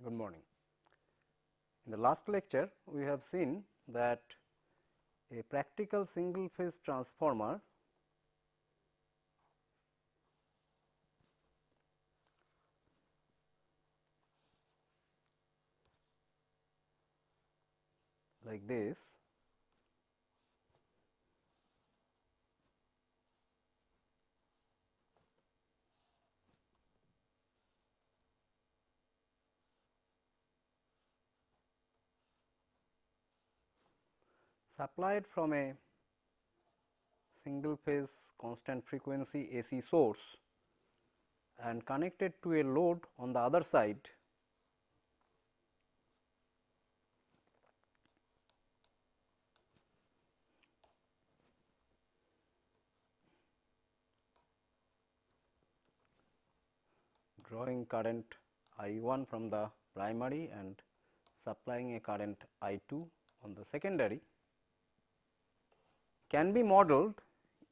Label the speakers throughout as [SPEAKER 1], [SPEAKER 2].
[SPEAKER 1] Good morning. In the last lecture, we have seen that a practical single phase transformer like this supplied from a single phase constant frequency AC source and connected to a load on the other side drawing current I1 from the primary and supplying a current I2 on the secondary can be modeled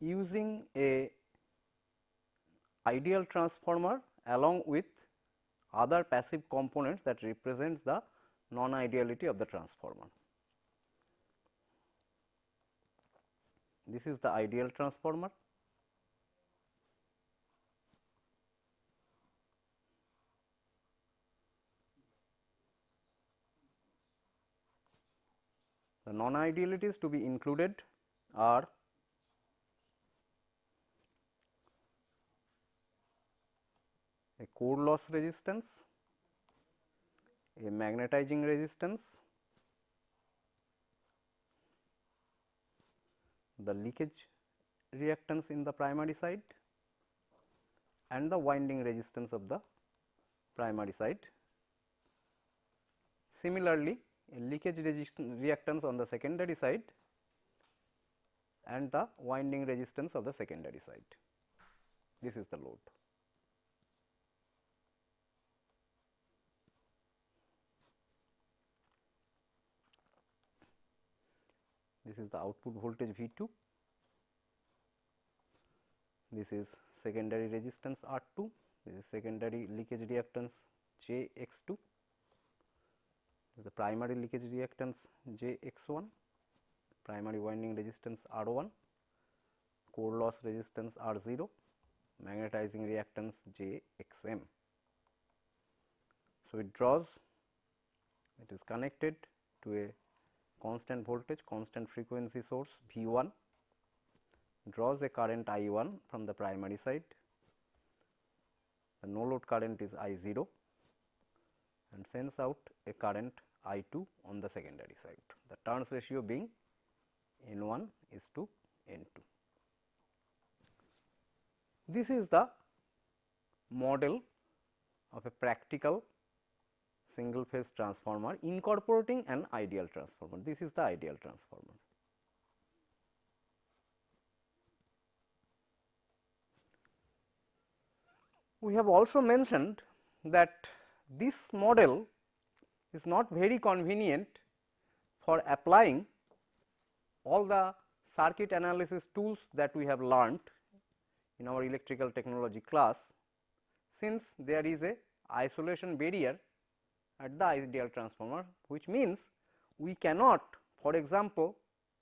[SPEAKER 1] using a ideal transformer along with other passive components that represents the non-ideality of the transformer. This is the ideal transformer. The non-idealities to be included are a core loss resistance, a magnetizing resistance, the leakage reactance in the primary side and the winding resistance of the primary side. Similarly, a leakage reactance on the secondary side and the winding resistance of the secondary side. This is the load. This is the output voltage V2, this is secondary resistance R2, this is secondary leakage reactance JX2, this is the primary leakage reactance JX1, primary winding resistance R1, core loss resistance R0, magnetizing reactance JXM. So, it draws, it is connected to a constant voltage, constant frequency source V1, draws a current I1 from the primary side, the no load current is I0 and sends out a current I2 on the secondary side, the turns ratio being N1 is to N2. This is the model of a practical single phase transformer incorporating an ideal transformer. This is the ideal transformer. We have also mentioned that this model is not very convenient for applying all the circuit analysis tools that we have learnt in our electrical technology class, since there is a isolation barrier at the ideal transformer, which means we cannot, for example,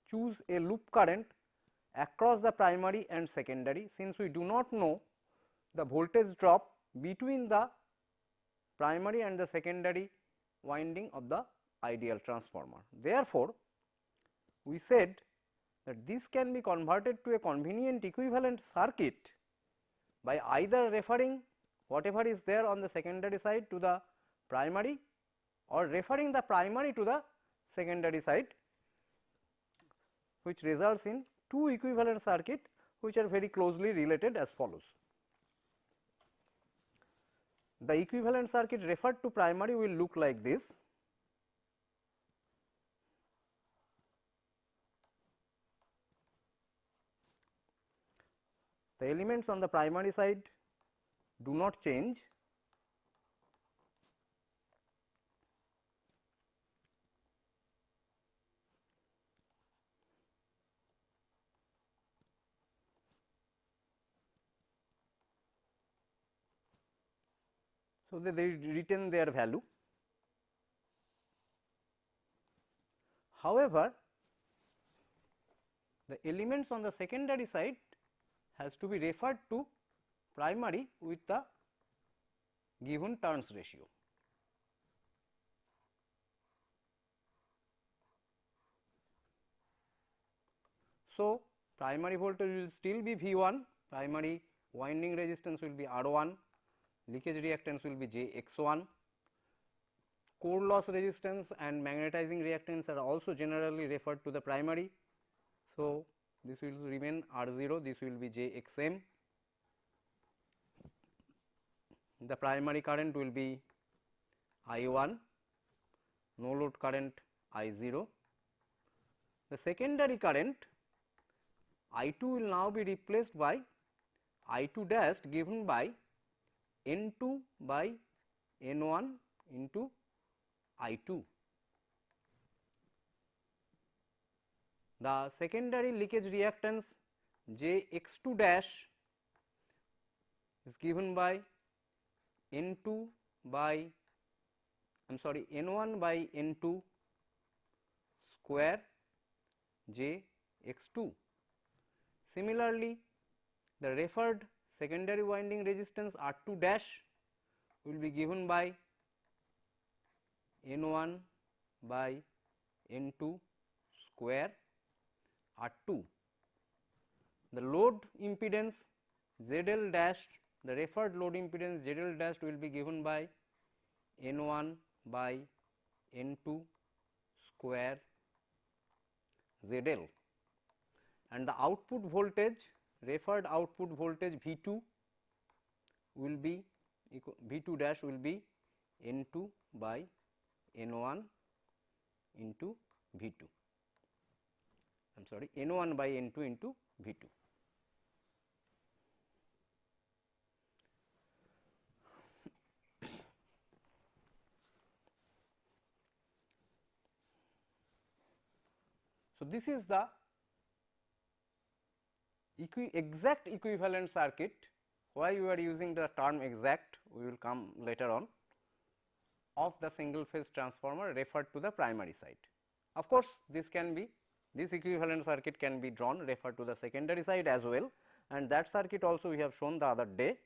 [SPEAKER 1] choose a loop current across the primary and secondary, since we do not know the voltage drop between the primary and the secondary winding of the ideal transformer. Therefore, we said that this can be converted to a convenient equivalent circuit by either referring whatever is there on the secondary side to the primary or referring the primary to the secondary side, which results in two equivalent circuit which are very closely related as follows. The equivalent circuit referred to primary will look like this. The elements on the primary side do not change. So, they retain their value. However, the elements on the secondary side has to be referred to primary with the given turns ratio. So, primary voltage will still be V1, primary winding resistance will be R1, leakage reactance will be Jx1, core loss resistance and magnetizing reactance are also generally referred to the primary. So, this will remain R0, this will be Jxm. The primary current will be I1, no load current I0. The secondary current I2 will now be replaced by I2 dash given by N2 by N1 into I2. The secondary leakage reactance Jx2 dash is given by N2 by N1 by N2 square Jx2. Similarly, the referred secondary winding resistance R2 dash will be given by N1 by N2 square R2. The load impedance ZL dash, the referred load impedance ZL dash will be given by N1 by N2 square ZL, and the output voltage, referred output voltage V2 will be V2 dash will be N2 by N1 into V2. I am sorry, N1 by N2 into V2. So, this is the exact equivalent circuit. Why we are using the term exact, we will come later on, of the single phase transformer referred to the primary side. Of course, this equivalent circuit can be drawn referred to the secondary side as well, and that circuit also we have shown the other day.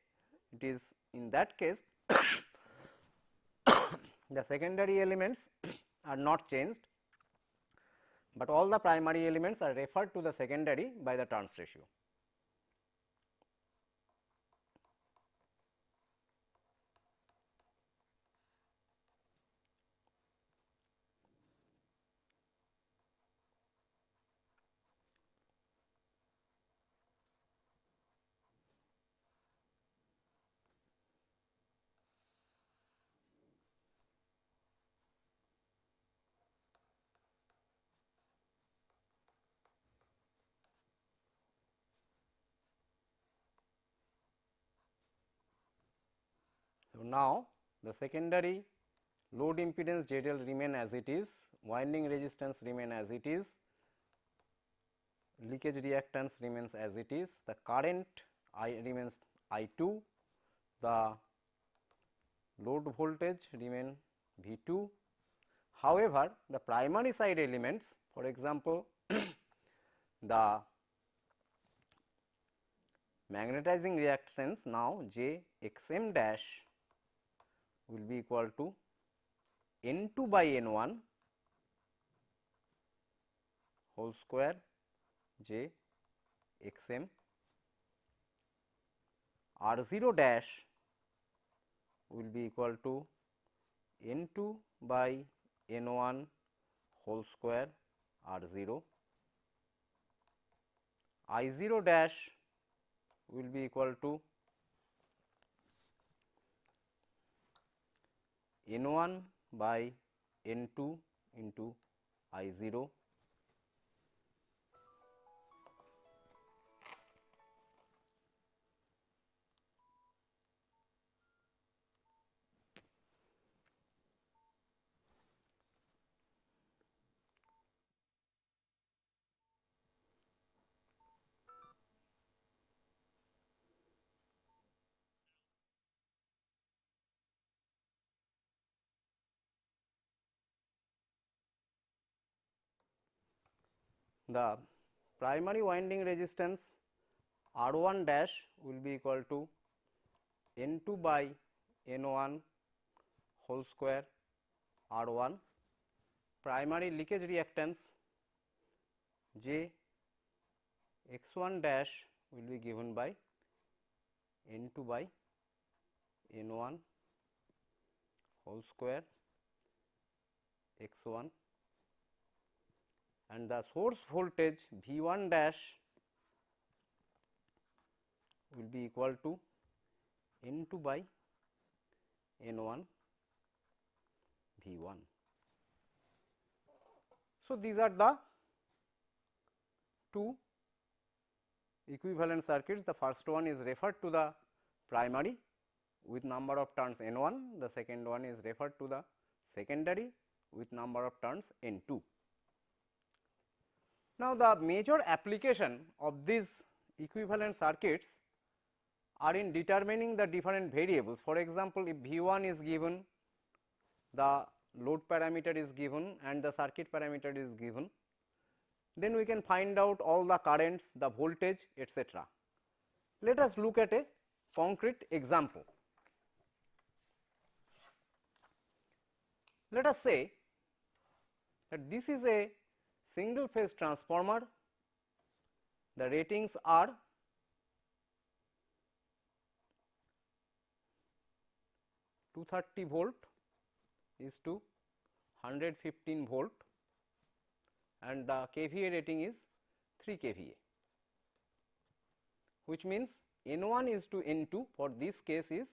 [SPEAKER 1] It is in that case the secondary elements are not changed, but all the primary elements are referred to the secondary by the turns ratio. So, now the secondary load impedance ZL remain as it is, winding resistance remain as it is, leakage reactance remains as it is, the current I remains I2, the load voltage remain V2. However, the primary side elements, for example, the magnetizing reactance now Jxm dash will be equal to N2 by N1 whole square Jxm, R0 dash will be equal to N2 by N1 whole square R0, I0 dash will be equal to N1 by N2 into I0, the primary winding resistance R1 dash will be equal to N2 by N1 whole square R1, primary leakage reactance J X1 dash will be given by N2 by N1 whole square X1, and the source voltage V1 dash will be equal to N2 by N1 V1. So, these are the two equivalent circuits. The first one is referred to the primary with number of turns N1, the second one is referred to the secondary with number of turns N2. Now, the major application of these equivalent circuits are in determining the different variables. For example, if V1 is given, the load parameter is given and the circuit parameter is given, then we can find out all the currents, the voltage, etc. Let us look at a concrete example. Let us say that this is a single phase transformer, the ratings are 230 volt is to 115 volt and the kVA rating is 3 kVA, which means N1 is to N2 for this case is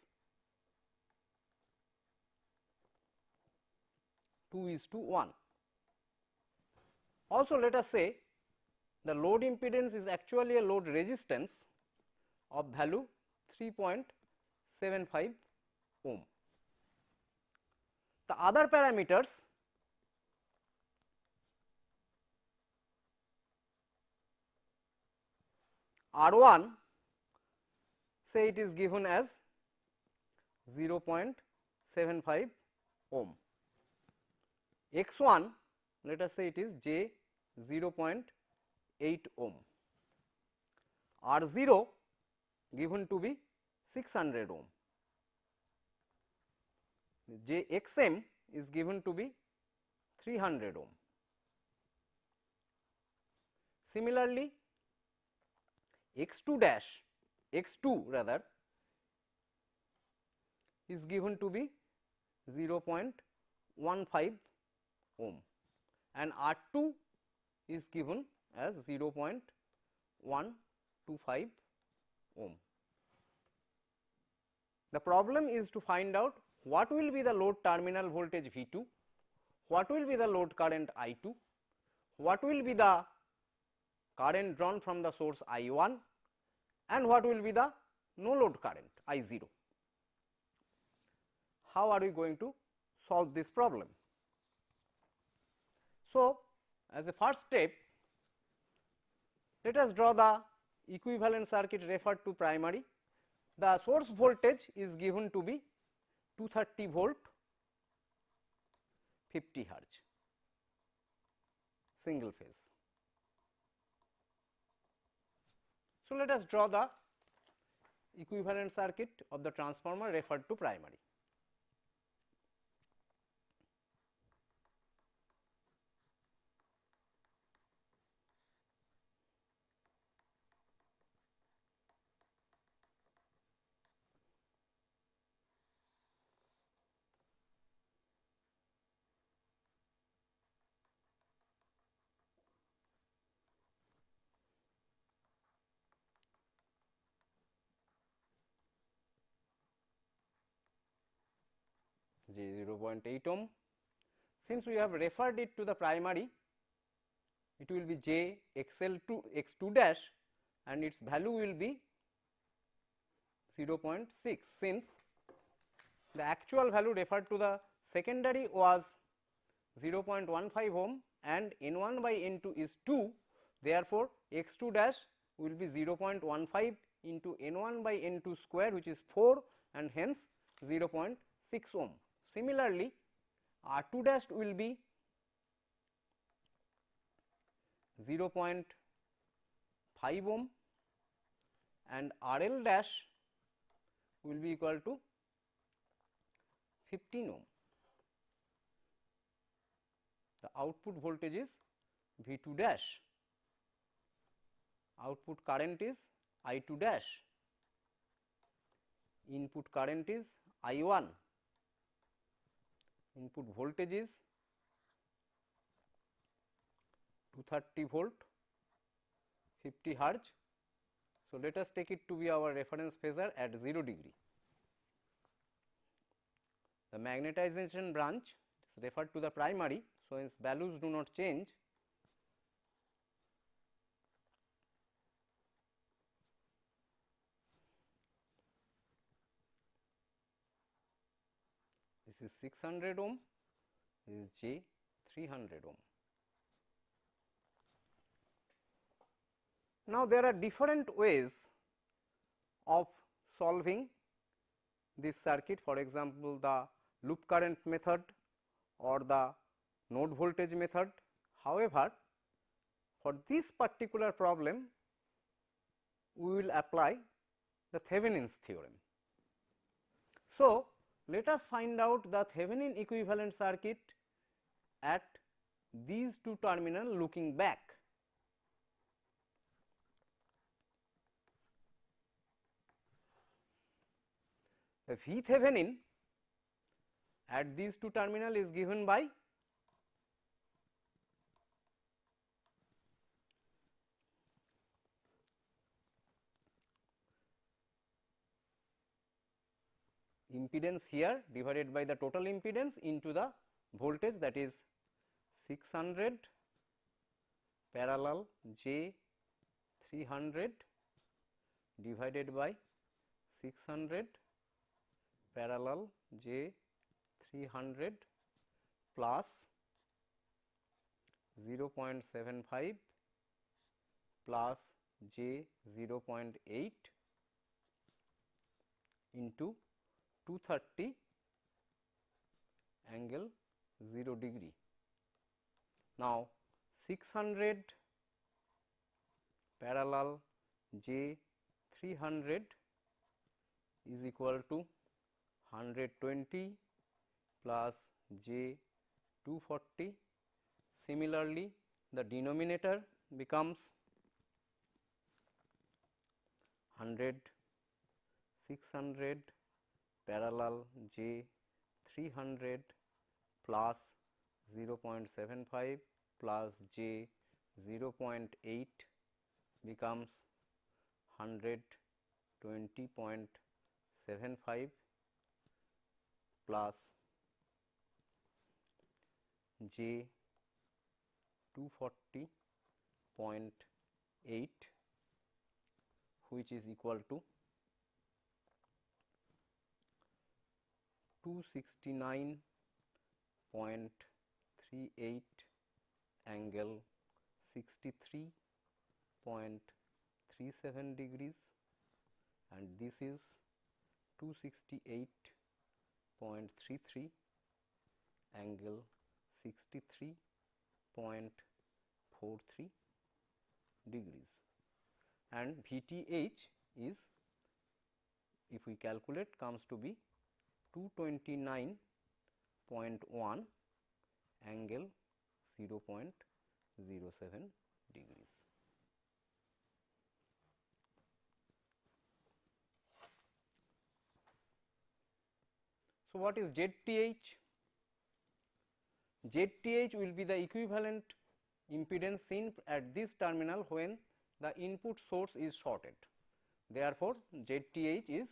[SPEAKER 1] 2 is to 1. Also, let us say the load impedance is actually a load resistance of value 3.75 ohm. The other parameters R1, say it is given as 0.75 ohm, X1 let us say it is J 0.8 ohm, R0 given to be 600 ohm, Jxm is given to be 300 ohm. Similarly, X2 dash, X2 rather is given to be 0.15 ohm and R2 is given as 0.125 ohm. The problem is to find out what will be the load terminal voltage V2, what will be the load current I2, what will be the current drawn from the source I1 and what will be the no load current I0. How are we going to solve this problem? So, as a first step, let us draw the equivalent circuit referred to primary. The source voltage is given to be 230 volt 50 hertz single phase. So, let us draw the equivalent circuit of the transformer referred to primary. J 0.8 ohm. Since we have referred it to the primary, it will be J XL2 X2 dash and its value will be 0.6, since the actual value referred to the secondary was 0.15 ohm and N1 by N2 is 2, therefore, X2 dash will be 0.15 into N1 by N2 square, which is 4, and hence 0.6 ohm. Similarly, R2 dash will be 0.5 ohm and RL dash will be equal to 15 ohm. The output voltage is V2 dash, output current is I2 dash, input current is I1, input voltage is 230 volt, 50 hertz. So, let us take it to be our reference phasor at 0 degree. The magnetization branch is referred to the primary, so its values do not change. This is 600 ohm, this is J 300 ohm. Now, there are different ways of solving this circuit, for example, the loop current method or the node voltage method. However, for this particular problem, we will apply the Thevenin's theorem. So, let us find out the Thevenin equivalent circuit at these two terminals looking back. The V Thevenin at these two terminals is given by impedance here divided by the total impedance into the voltage, that is 600 parallel J 300 divided by 600 parallel J 300 plus 0.75 plus J 0.8 into 230 angle 0 degree. Now, 600 parallel J 300 is equal to 120 plus J 240. Similarly, the denominator becomes 100 600 parallel J 300 plus 0.75 plus J 0.8 becomes 120.75 plus J 240.8, which is equal to 269.38 angle 63.37 degrees, and this is 268.33 angle 63.43 degrees, and VTH is, if we calculate, comes to be 229.1 angle 0.07 degrees. So, what is ZTH? ZTH will be the equivalent impedance seen at this terminal when the input source is shorted. Therefore, ZTH is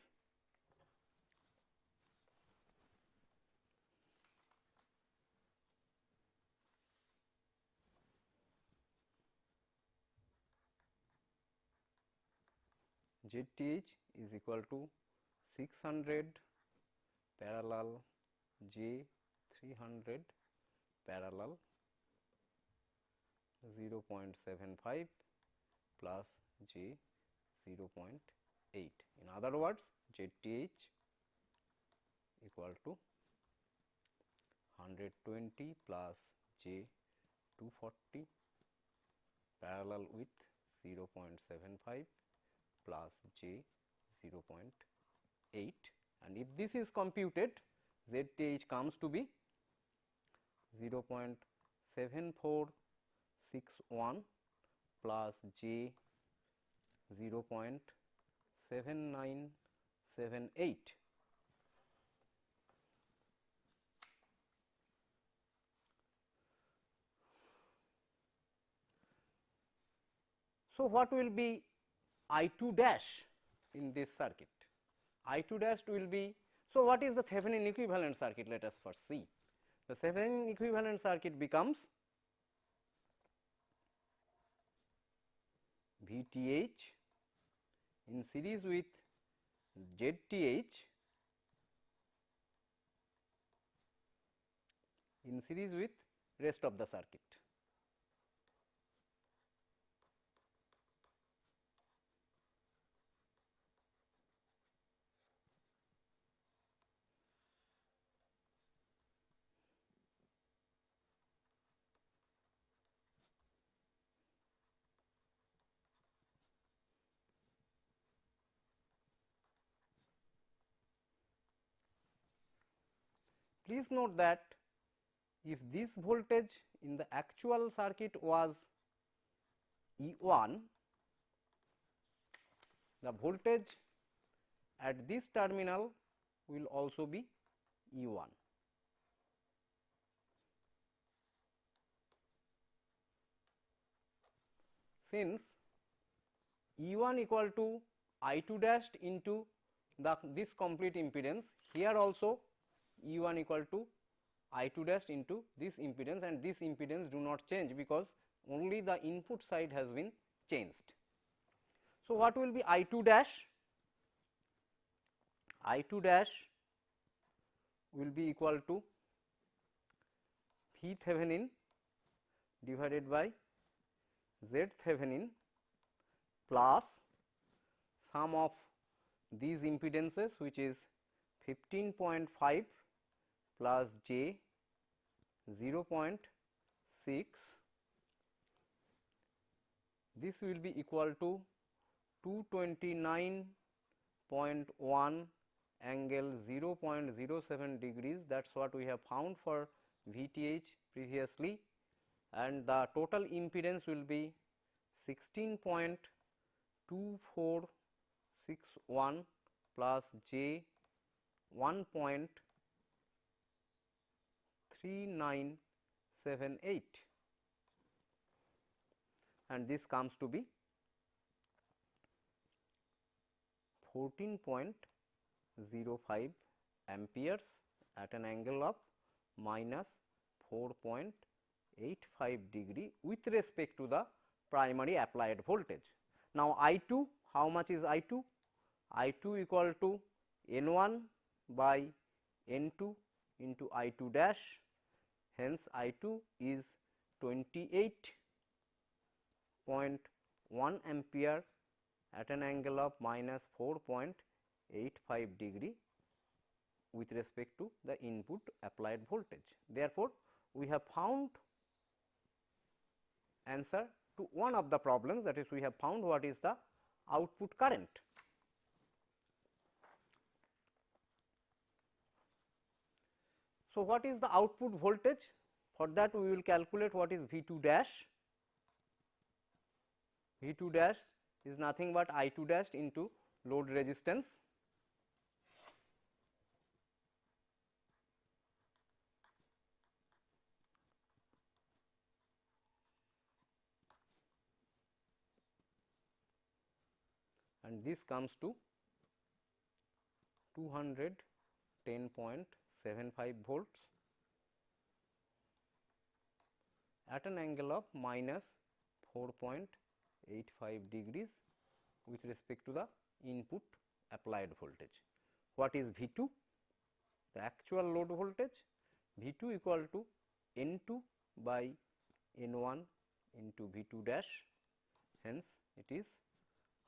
[SPEAKER 1] equal to 600 parallel J 300 parallel 0.75 plus J 0.8. In other words, ZTH equal to 120 plus J 240 parallel with 0.75 plus j 0.8, and if this is computed, ZTH comes to be 0.7461 plus j 0.7978. So, what will be I2 dash in this circuit? I2 dash will be, so what is the Thevenin equivalent circuit? Let us first see. The Thevenin equivalent circuit becomes VTH in series with ZTH in series with rest of the circuit. Please note that if this voltage in the actual circuit was E1, the voltage at this terminal will also be E1. Since E1 equal to I2 dashed into this complete impedance, here also E1 equal to I2 dashed into this impedance, and this impedance do not change because only the input side has been changed. So, what will be I2 dash? I2 dash will be equal to V Thevenin divided by Z Thevenin plus sum of these impedances, which is 15.5 plus j 0.6. This will be equal to 229.1 angle 0.07 degrees. That is what we have found for VTH previously, and the total impedance will be 16.2461 plus j 1.3978, and this comes to be 14.05 amperes at an angle of minus 4.85 degree with respect to the primary applied voltage. Now, I2, how much is I2? I2 equal to N1 by N2 into I2 dash, hence I2 is 28.1 ampere at an angle of minus 4.85 degree with respect to the input applied voltage. Therefore, we have found answer to one of the problems, that is, we have found what is the output current. So, what is the output voltage? For that we will calculate what is V2 dash. V2 dash is nothing but I2 dash into load resistance. And this comes to 210.75 volts at an angle of minus 4.85 degrees with respect to the input applied voltage. What is V2? The actual load voltage. V2 equal to N2 by N1 into V2 dash, hence it is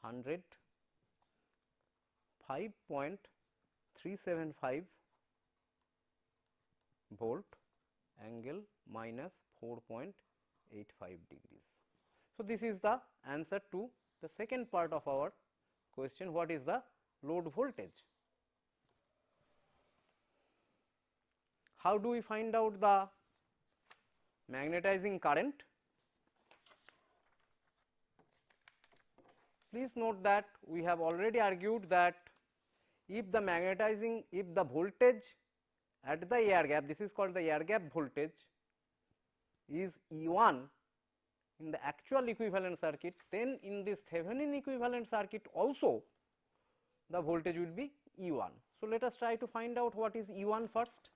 [SPEAKER 1] 105.375 volt angle minus 4.85 degrees. So, this is the answer to the second part of our question, what is the load voltage. How do we find out the magnetizing current? Please note that we have already argued that if the voltage at the air gap, this is called the air gap voltage, is E1 in the actual equivalent circuit, then in this Thevenin equivalent circuit also the voltage will be E1. So, let us try to find out what is E1 first.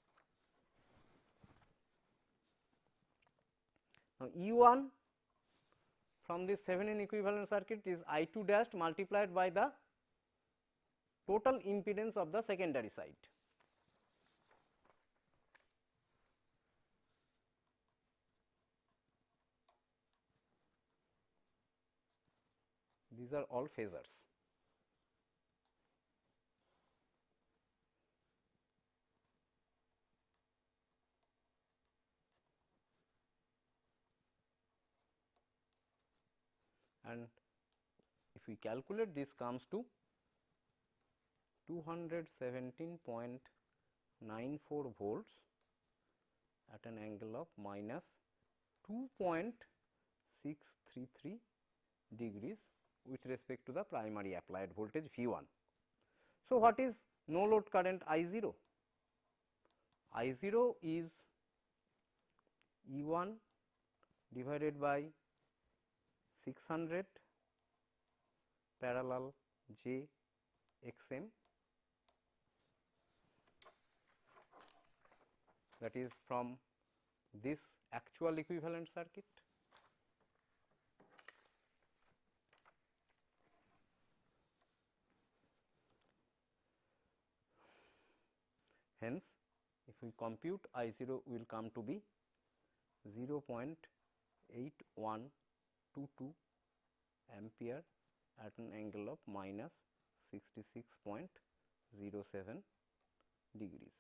[SPEAKER 1] Now, E1 from this Thevenin equivalent circuit is I2 dash multiplied by the total impedance of the secondary side. These are all phasors. And if we calculate, this comes to 217.94 volts at an angle of minus 2.633 degrees with respect to the primary applied voltage V1. So, what is no load current I0? I0 is E1 divided by 600 parallel J XM, that is from this actual equivalent circuit. Hence, if we compute I0 will come to be 0.8122 ampere at an angle of minus 66.07 degrees.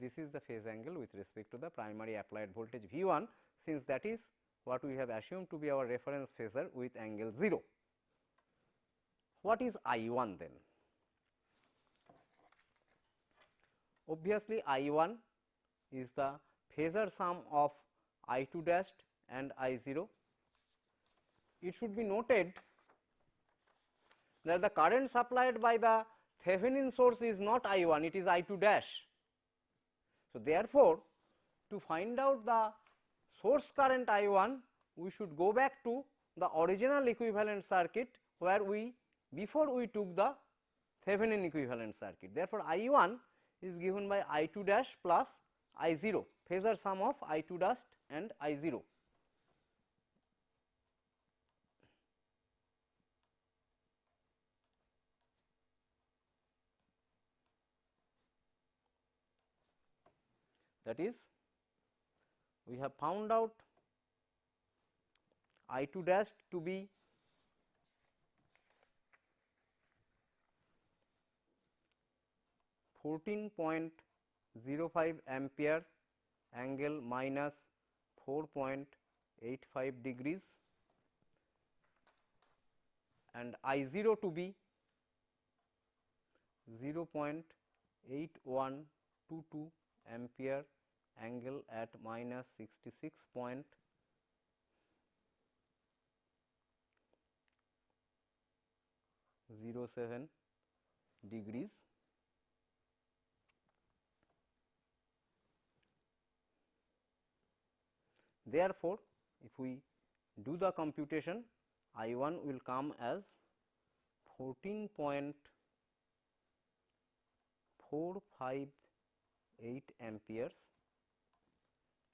[SPEAKER 1] This is the phase angle with respect to the primary applied voltage V1, since that is what we have assumed to be our reference phasor with angle 0. What is I1 then? Obviously, I1 is the phasor sum of I2 dash and I0. It should be noted that the current supplied by the Thevenin source is not I1, it is I2 dash. So, therefore, to find out the source current I1, we should go back to the original equivalent circuit where before we took the Thevenin equivalent circuit. Therefore, I1 is given by I2 dash plus I0, phasor sum of I2 dash and I0. That is, we have found out I2 dash to be .05 ampere angle minus 4.85 degrees and I0 to be 0.8122 ampere angle at minus 66.07 degrees. Therefore, if we do the computation, I1 will come as 14.458 amperes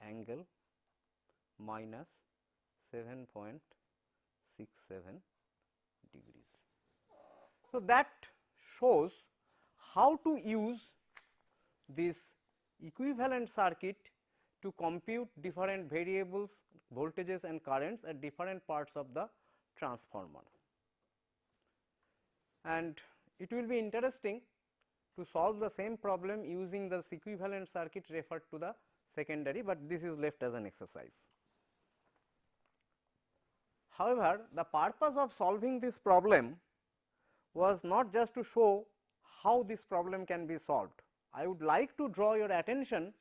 [SPEAKER 1] angle minus 7.67 degrees. So, that shows how to use this equivalent circuit to compute different variables, voltages and currents at different parts of the transformer. And it will be interesting to solve the same problem using the equivalent circuit referred to the secondary, but this is left as an exercise. However, the purpose of solving this problem was not just to show how this problem can be solved. I would like to draw your attention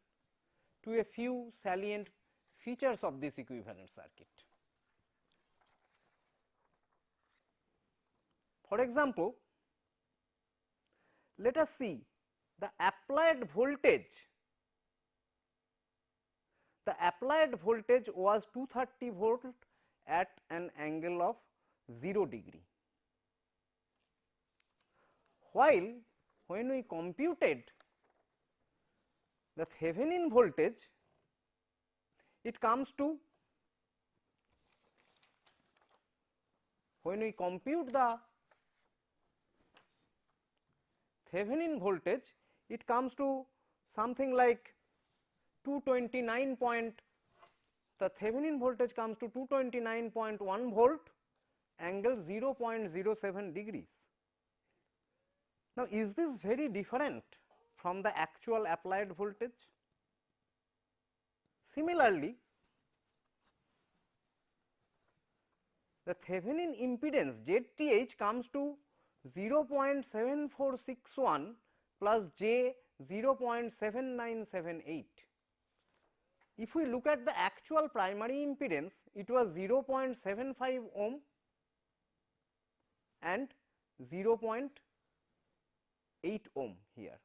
[SPEAKER 1] to a few salient features of this equivalent circuit. For example, let us see the applied voltage. The applied voltage was 230 volt at an angle of 0 degree, while when we computed the Thevenin voltage, it comes to, when we compute the Thevenin voltage, it comes to something like 229 point, the Thevenin voltage comes to 229.1 volt, angle 0.07 degrees. Now, is this very different from the actual applied voltage? Similarly, the Thevenin impedance ZTH comes to 0.7461 plus J 0.7978. If we look at the actual primary impedance, it was 0.75 ohm and 0.8 ohm here.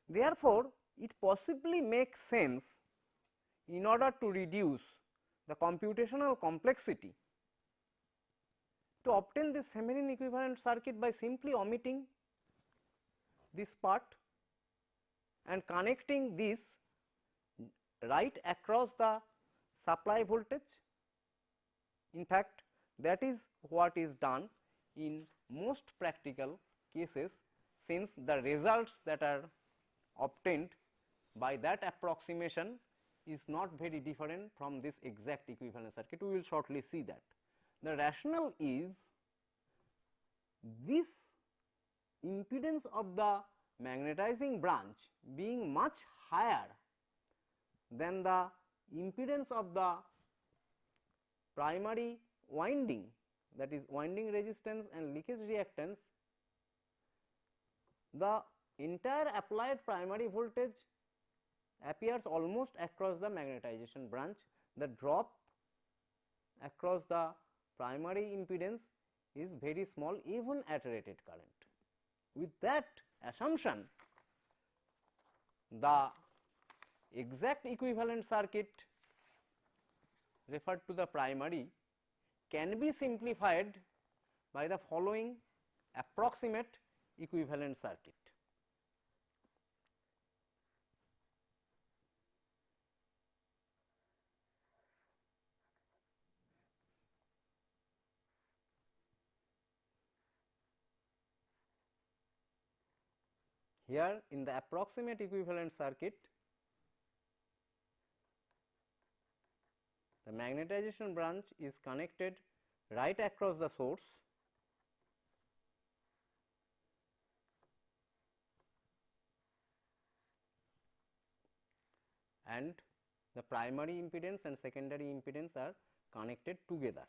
[SPEAKER 1] Therefore, it possibly makes sense, in order to reduce the computational complexity, to obtain this Thevenin equivalent circuit by simply omitting this part and connecting this right across the supply voltage. In fact, that is what is done in most practical cases, since the results that are obtained by that approximation is not very different from this exact equivalent circuit. We will shortly see that. The rationale is this impedance of the magnetizing branch being much higher than the impedance of the primary winding, that is winding resistance and leakage reactance, the entire applied primary voltage appears almost across the magnetization branch. The drop across the primary impedance is very small even at rated current. With that assumption, the exact equivalent circuit referred to the primary can be simplified by the following approximate equivalent circuit. Here in the approximate equivalent circuit, the magnetization branch is connected right across the source, and the primary impedance and secondary impedance are connected together.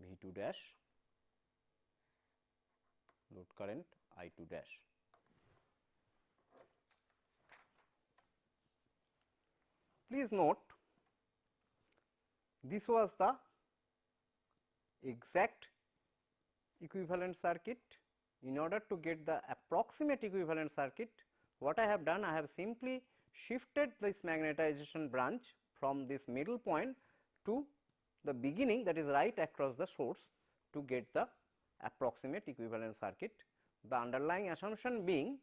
[SPEAKER 1] V2 dash, load current I2 dash. Please note, this was the exact equivalent circuit. In order to get the approximate equivalent circuit, what I have done, I have simply shifted this magnetization branch from this middle point to the beginning, that is right across the source, to get the approximate equivalent circuit. The underlying assumption being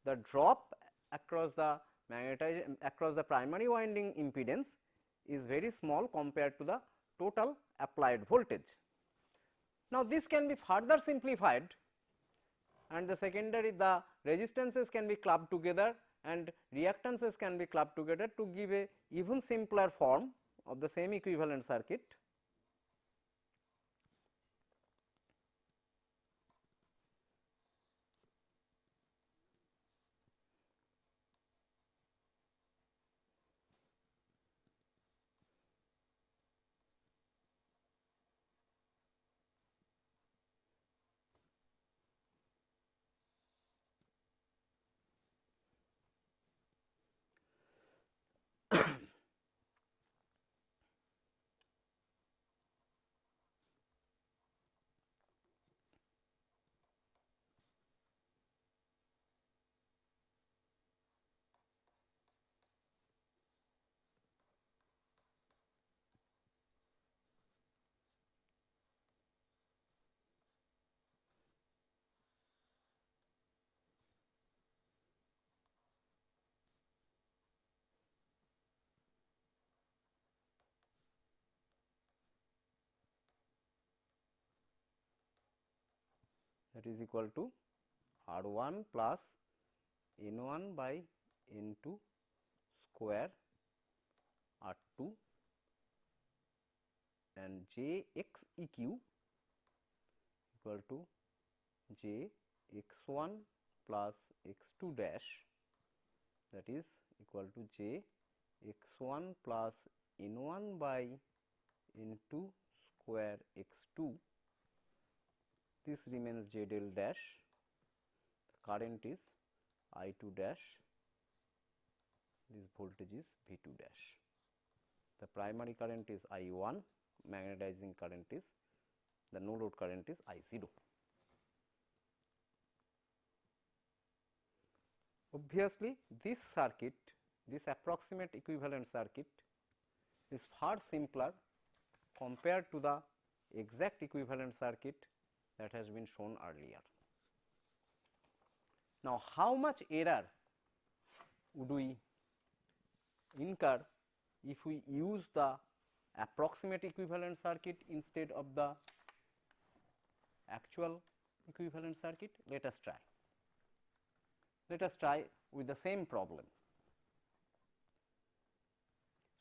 [SPEAKER 1] the drop across the primary winding impedance is very small compared to the total applied voltage. Now, this can be further simplified, and the resistances can be clubbed together and reactances can be clubbed together to give a even simpler form of the same equivalent circuit. That is equal to R1 plus N1 by N2 square R2 and J x eq equal to J x1 plus x2 dash, that is equal to J x1 plus N1 by N2 square x2. This remains Z L dash, the current is I2 dash, this voltage is V2 dash. The primary current is I1, magnetizing current is, the no load current is I0. Obviously, this circuit, this approximate equivalent circuit is far simpler compared to the exact equivalent circuit that has been shown earlier. Now, how much error would we incur if we use the approximate equivalent circuit instead of the actual equivalent circuit? Let us try. Let us try with the same problem.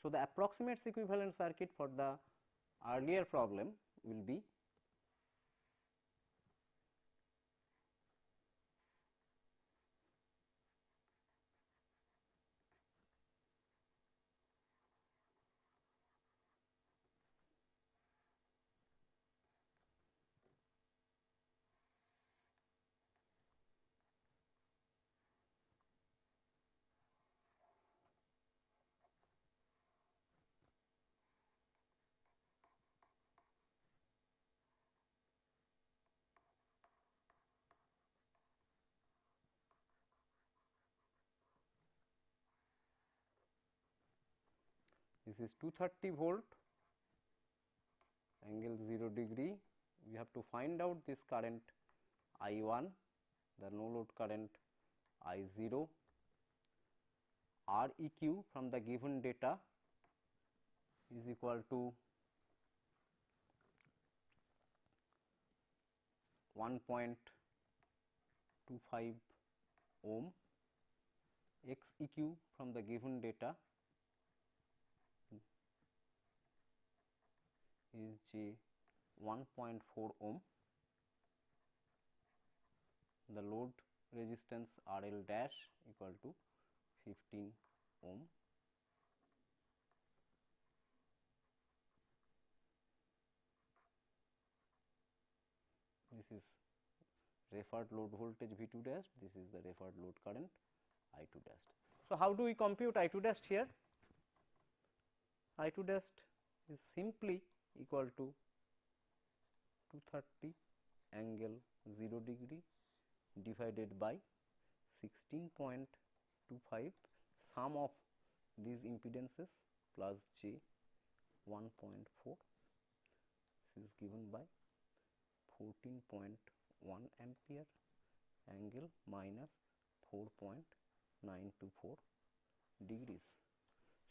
[SPEAKER 1] So, the approximate equivalent circuit for the earlier problem will be this is 230 volt, angle 0 degree. We have to find out this current I1, the no load current I0, Req from the given data is equal to 1.25 ohm, Xeq from the given data is J 1.4 ohm, the load resistance RL dash equal to 15 ohm. This is referred load voltage V2 dash, this is the referred load current I2 dash. So, how do we compute I2 dash here? I2 dash is simply equal to 230 angle 0 degree divided by 16.25 sum of these impedances plus j 1.4, this is given by 14.1 ampere angle minus 4.924 degrees.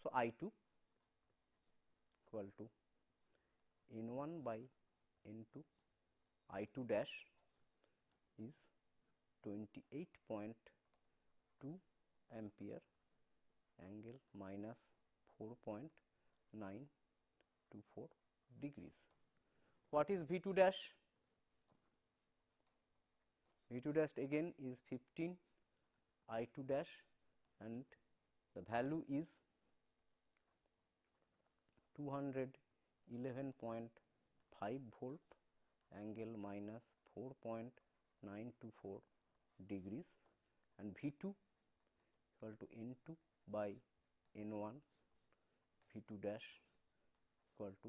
[SPEAKER 1] So, I 2 equal to N 1 by N 2, I 2 dash is 28.2 ampere angle minus 4.924 degrees. What is V 2 dash? V 2 dash again is 15 I 2 dash and the value is 211.5 volt angle minus 4.924 degrees, and V 2 equal to N 2 by N 1, V 2 dash equal to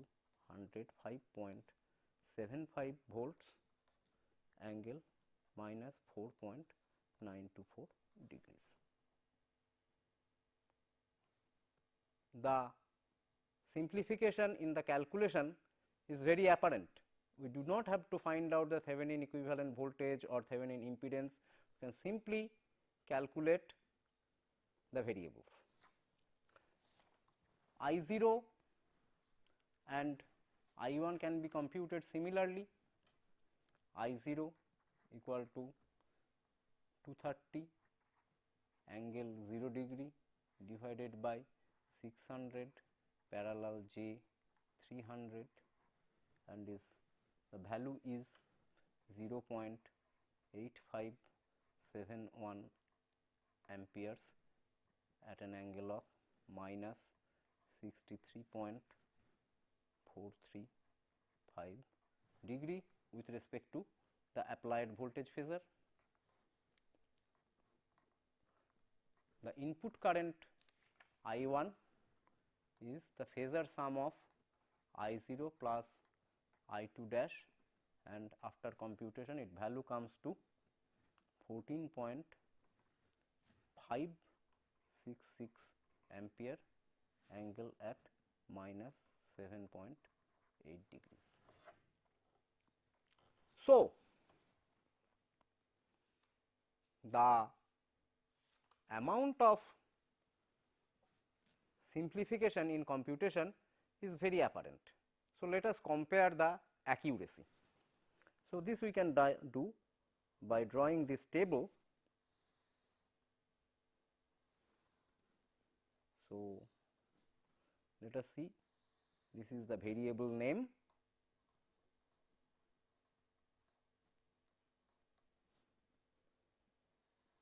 [SPEAKER 1] 105.75 volts angle minus 4.924 degrees. The simplification in the calculation is very apparent. We do not have to find out the Thevenin equivalent voltage or Thevenin impedance, we can simply calculate the variables. I 0 and I 1 can be computed similarly. I 0 equal to 230 angle 0 degree divided by 600 parallel j 300, and is the value is 0.8571 amperes at an angle of minus 63.435 degree with respect to the applied voltage phasor. The input current I 1 is the phasor sum of I 0 plus I 2 dash, and after computation it value comes to 14.566 ampere angle at minus 7.8 degrees. So, the amount of simplification in computation is very apparent. So, let us compare the accuracy. So, this we can do by drawing this table. So, let us see, this is the variable name.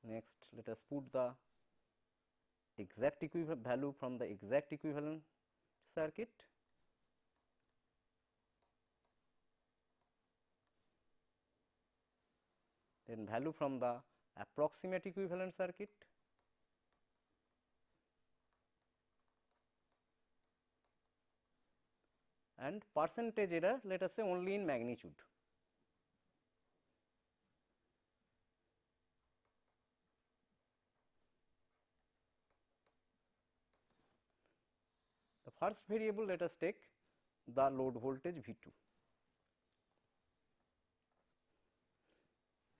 [SPEAKER 1] Next, let us put the exact equivalent value from the exact equivalent circuit. Then value from the approximate equivalent circuit. And percentage error, let us say only in magnitude. The first variable, let us take the load voltage V 2.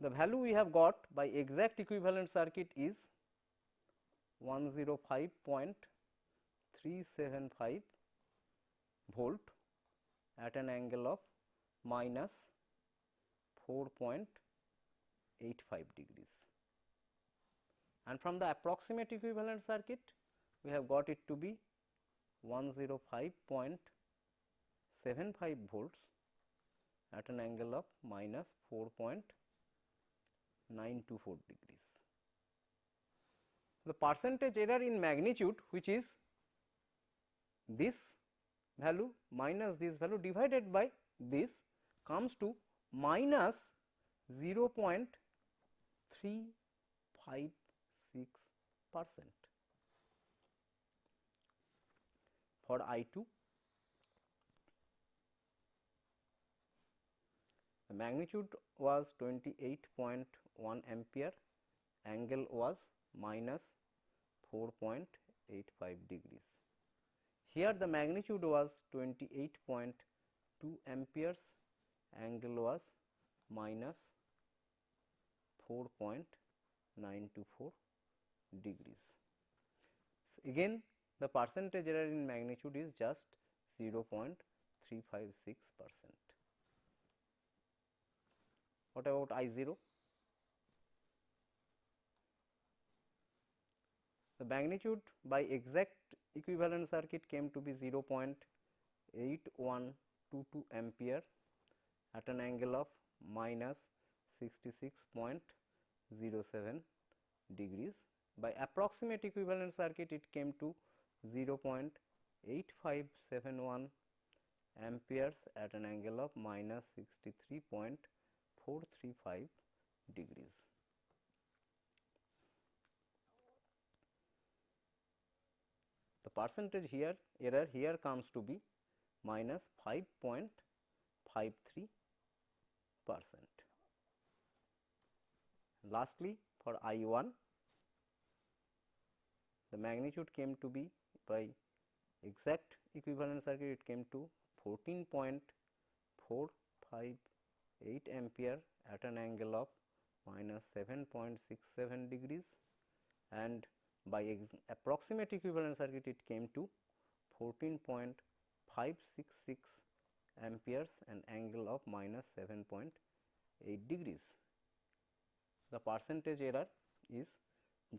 [SPEAKER 1] The value we have got by exact equivalent circuit is 105.375 volt at an angle of minus 4.85 degrees, and from the approximate equivalent circuit we have got it to be 105.75 volts at an angle of minus 4.924 degrees. The percentage error in magnitude, which is this value minus this value divided by this, comes to minus 0.356%. For I 2, the magnitude was 28.1 ampere, angle was minus 4.8 degrees. Here the magnitude was 28.2 amperes, angle was minus 4.924 degrees. So, again the percentage error in magnitude is just 0.356%. What about I0? The magnitude by exact equivalent circuit came to be 0.8122 ampere at an angle of minus 66.07 degrees. By approximate equivalent circuit it came to 0.8571 amperes at an angle of minus 63.435 degrees. The percentage here error here comes to be minus 5.53%. Lastly, for I1, the magnitude came to be by exact equivalent circuit it came to 14.458 ampere at an angle of minus 7.67 degrees, and by approximate equivalent circuit it came to 14.566 amperes and angle of minus 7.8 degrees. The percentage error is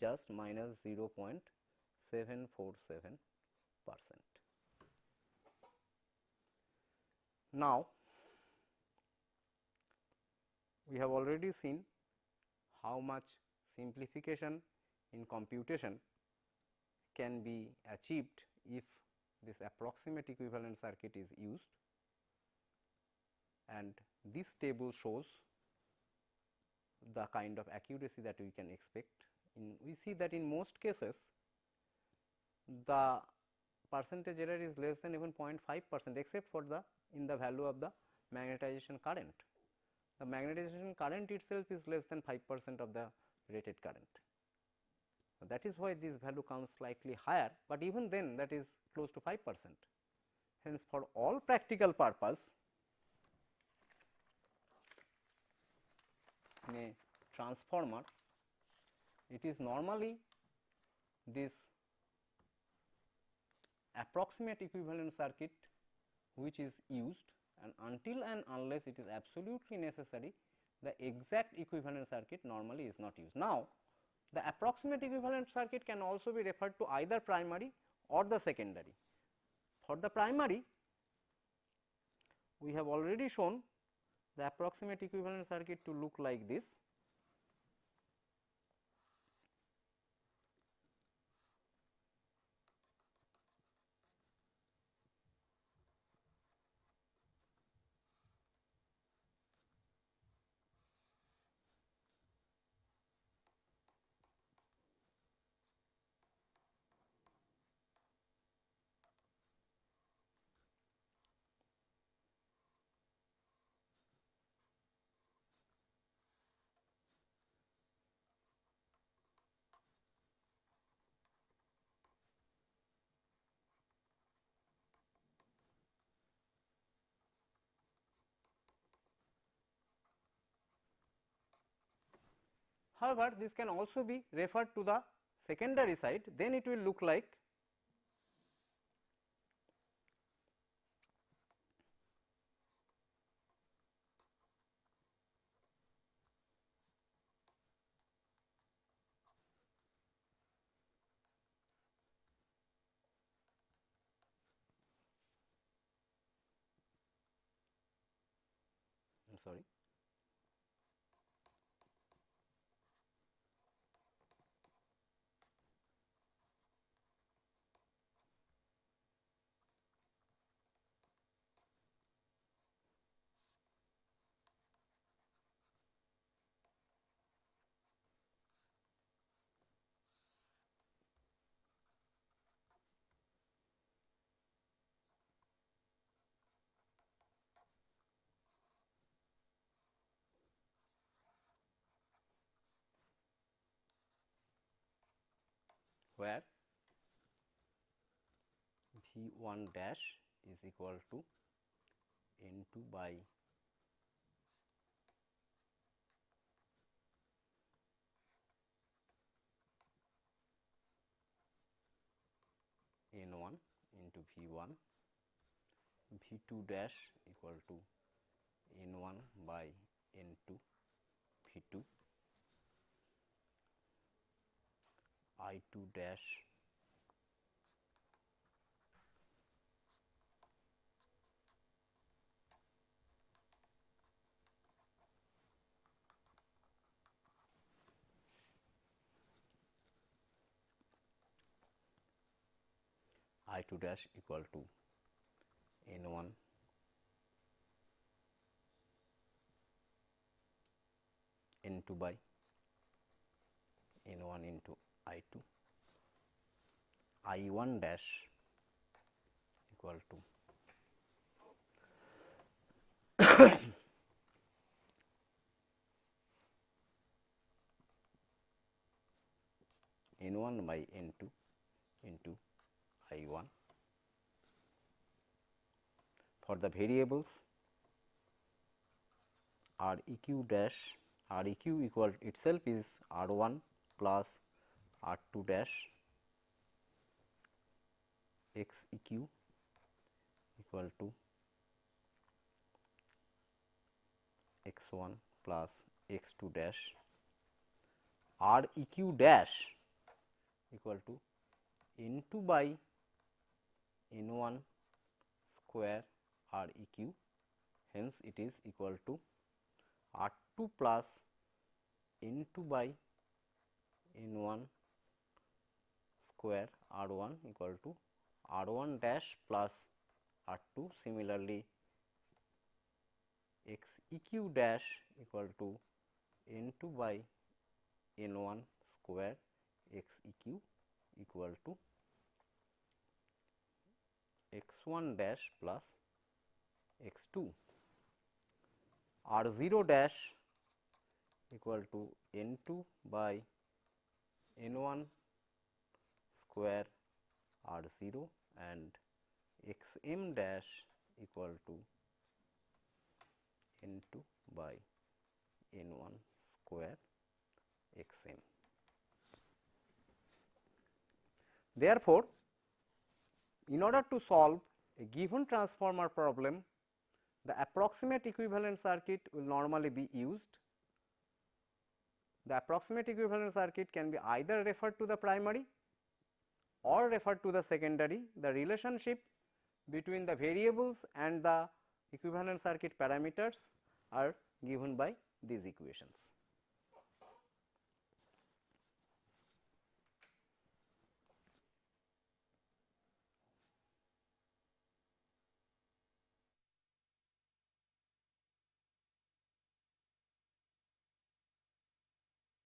[SPEAKER 1] just minus 0.747%. Now, we have already seen how much simplification in computation can be achieved if this approximate equivalent circuit is used, and this table shows the kind of accuracy that we can expect. We see that in most cases the percentage error is less than even 0.5% except for the in the value of the magnetization current. The magnetization current itself is less than 5% of the rated current. That is why this value comes slightly higher, but even then that is close to 5%. Hence, for all practical purpose in a transformer, it is normally this approximate equivalent circuit which is used, and until and unless it is absolutely necessary, the exact equivalent circuit normally is not used. Now, the approximate equivalent circuit can also be referred to either primary or the secondary. For the primary, we have already shown the approximate equivalent circuit to look like this. However, this can also be referred to the secondary side, then it will look like sorry. Where V1 dash is equal to N2 by N1 into V1, V2 dash equal to N1 by N2 V2, I2 dash I2 dash equal to N1 N2 by N1 into I2, I1 dash equal to N1 by N2 into I1. For the variables Req dash, Req equal itself is R1 plus R2 dash, Xeq equal to X1 plus X2 dash, Req dash equal to N2 by N1 square Req, hence it is equal to R2 plus N2 by N1 square R1 equal to R1 dash plus R2. Similarly, Xeq dash equal to N2 by N1 square Xeq equal to X1 dash plus X2. R0 dash equal to N2 by N1 square R0 and Xm dash equal to N2 by N1 square Xm. Therefore, in order to solve a given transformer problem, the approximate equivalent circuit will normally be used. The approximate equivalent circuit can be either referred to the primary or referred to the secondary. The relationship between the variables and the equivalent circuit parameters are given by these equations.